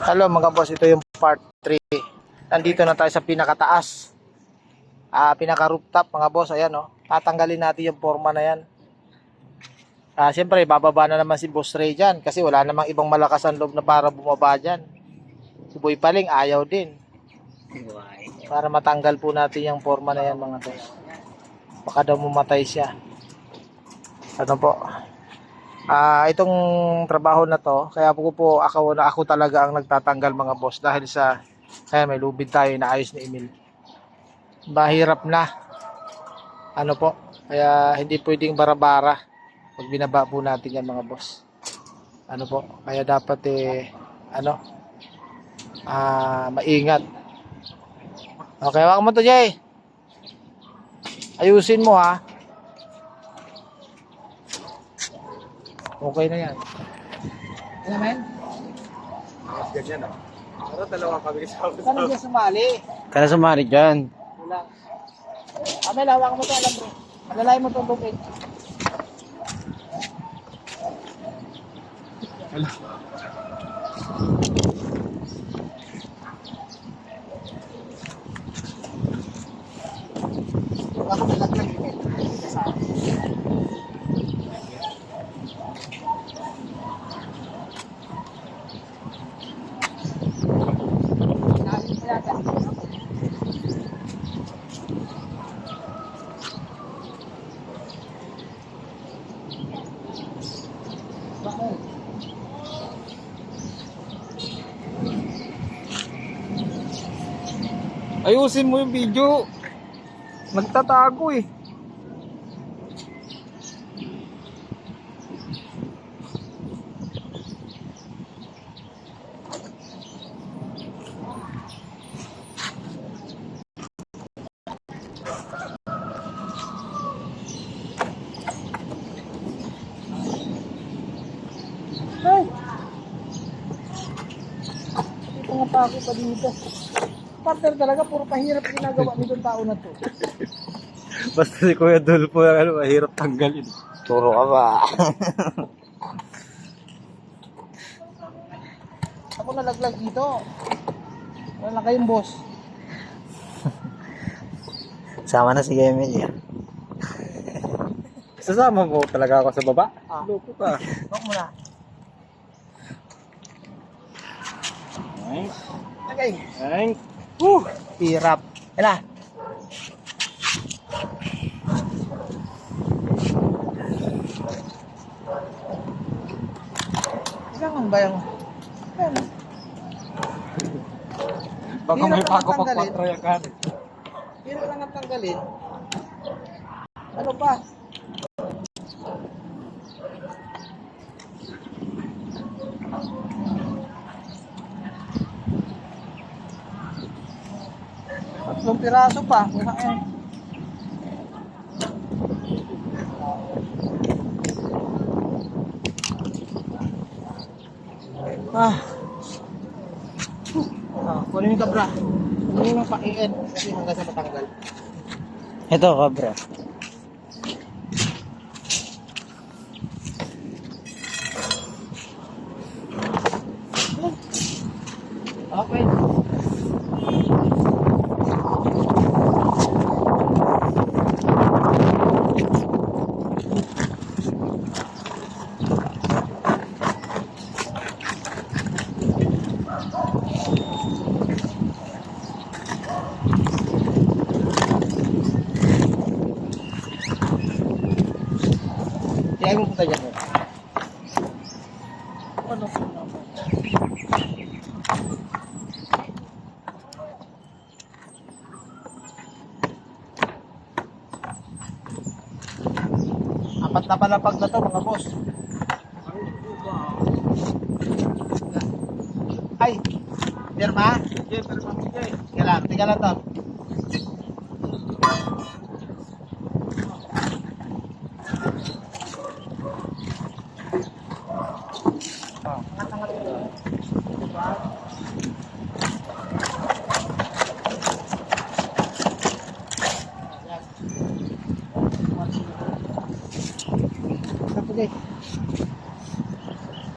Hello mga boss, ito yung part 3. Nandito na tayo sa pinakataas. Pinaka rooftop mga boss, ayan oh. Tatanggalin natin yung forma na yan. Siyempre bababa na naman si Boss Ray dyan kasi wala namang ibang malakas ang loob na para bumaba dyan. Si Boy Paling ayaw din. Para matanggal po natin yung forma na yan mga boss. Baka daw mamatay siya. Ano po? Itong trabaho na to, kaya po ako talaga ang nagtatanggal mga boss dahil sa may lubid tayo na ayos ni Emil. Mahirap na. Ano po? Kaya hindi pwedeng bara-bara pag binaba po natin yan mga boss. Ano po? Kaya dapat maingat. Okay, wag mo to, Jay. Ayusin mo ha. Okay na yan. Ano men? Ganyan ah. Pero dalawa kami sa Saan niya sumali? Kaya sumari dyan. Wala. May lawak mo to, alam bro. Malalay mo to bukid. Hello. Ako nalaglag yun. Ayusin mo yung video. Nagtatago eh. Ay! Ito nga pa ako pa dito. Partner talaga, puro pahirap ginagawa nitong tao na to. Basta si Kuya Dulpo yung mahirap tanggalin. Turo ka ba? Ako nalaglag dito. Wala kayong boss. Sama na si Emil yan. Sasama mo talaga ako sa baba? Loko ka. Huwag mo na. Nice. Okay. Nice. Hirap. Hala. Kailangan ba yung... Ayan. Baka may pako pa 4 yan kan. Hirap lang ang tanggalin. Ano pa? Tatlong piraso pa. Ayan. Kunin yung kabra. Kunin yung pakiin. Kasi hanggang sa matanggal. Ito ka bro. Okay. Kaya mo punta dyan. Ano? Apat na palapag na to mga boss. Ay! Pirma? Tiga lang to.